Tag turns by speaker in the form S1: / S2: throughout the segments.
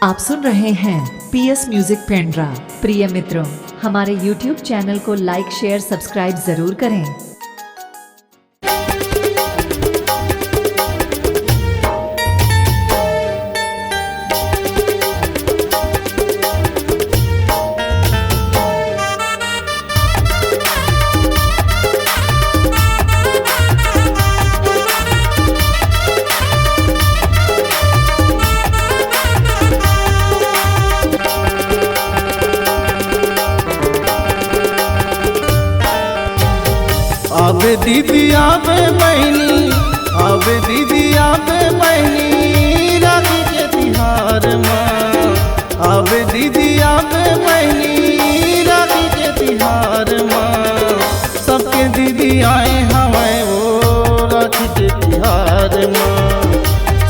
S1: आप सुन रहे हैं पीएस म्यूजिक पेंड्रा। प्रिय मित्रों, हमारे YouTube चैनल को लाइक शेयर सब्सक्राइब जरूर करें।
S2: आवे दीदी आवे बहनी, आवे दीदी आवे बहनी, राखी के तिहार माँ। आवे दीदी आवे बहनी, राखी के तिहार माँ। सबके दीदी आए हमें वो राखी के तिहार माँ।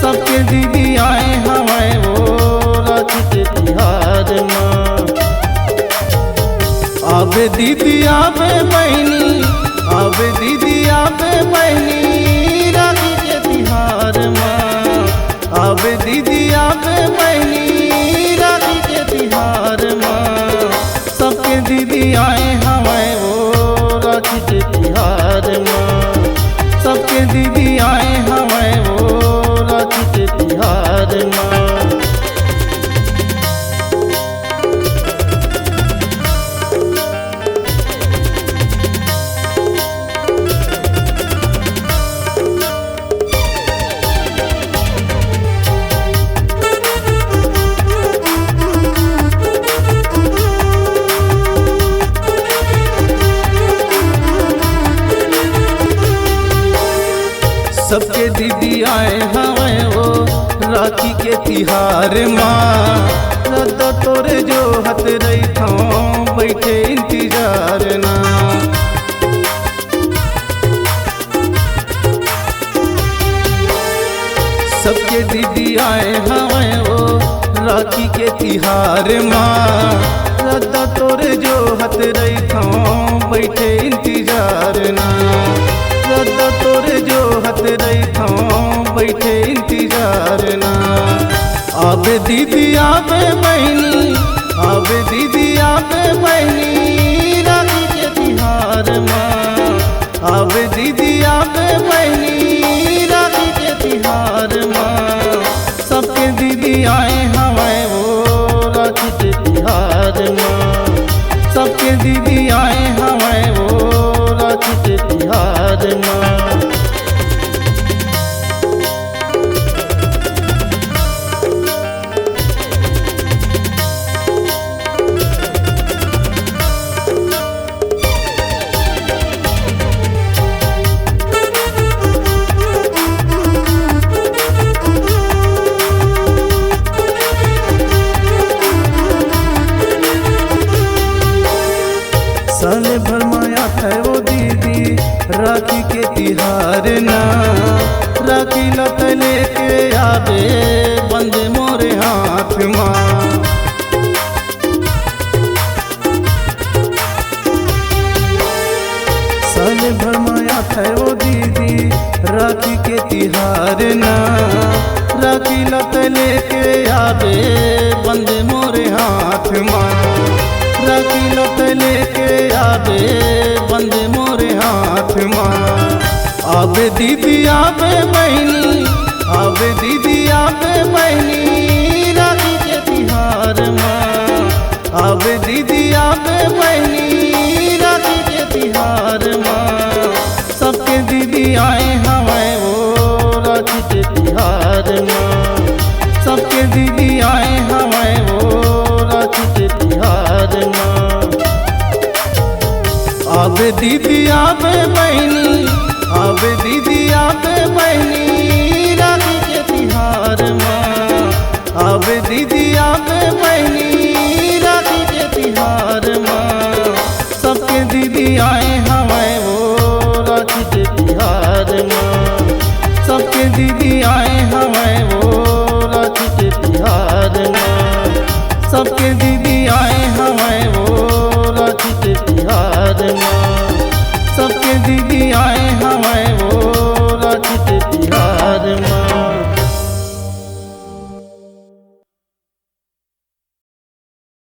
S2: सबके दीदी आए हमें वो राखी के तिहार माँ। आवे दीदी आवे बहनी, आवे दीदी आवे बहनी, राखी के तिहार माँ। आवे दीदी आवे बहनी, राखी के तिहार माँ। सबके दीदी आए हमें वो राखी के तिहार माँ। सबके दीदी आए हमें वो राखी के तिहार माँ। सबके दीदी आए हमें वो राखी के तिहार माँ। रद्दा तोरे जो हत रही था बैठे इंतजार ना। सबके दीदी आए हमें वो राखी के तिहार माँ। रद्दा तोरे जो हत रही था बैठे इंतजार ना। रद्दा तोरे जो हत रही था बैठे इंतजार ना। आवे दीदी आवे बहनी, आवे दीदी आवे बहनी, राखी के तिहार माँ। आवे दीदी आवे बहनी, राखी के तिहार माँ। सबके दीदी आए हमें वो राखी के तिहार माँ। सबके दीदी आए हमें वो राखी के तिहार माँ। साल भर माया है वो दीदी राखी के तिहार ना। राखी लत लेके आवे बंदे मोरे हाथ माँ। साल भर माया है वो दीदी राखी के तिहार ना। राखी लत लेके आवे बंदे मोरे हाथ माँ। राखी लत लेके आवे बंदे मोरे हाथ माँ। आवे दीदी आवे बहनी, आवे दीदी आवे बहनी, राखी के तिहार माँ। आवे दीदी आवे बहनी, राखी के तिहार माँ। सबके दीदी आए हमें वो राखी के तिहार माँ। सबके दीदी आए हमें वो राखी के तिहार माँ। आवे दीदी आवे बहनी, आवे दीदी आवे बहनी, राखी के तिहार माँ। आवे दीदी आवे बहनी, राखी के तिहार माँ। सबके दीदी आए हमें वो राखी के तिहार माँ। सबके दीदी आए हमें वो राखी के तिहार माँ। सबके दीदी आए हमें वो राखी के तिहार माँ।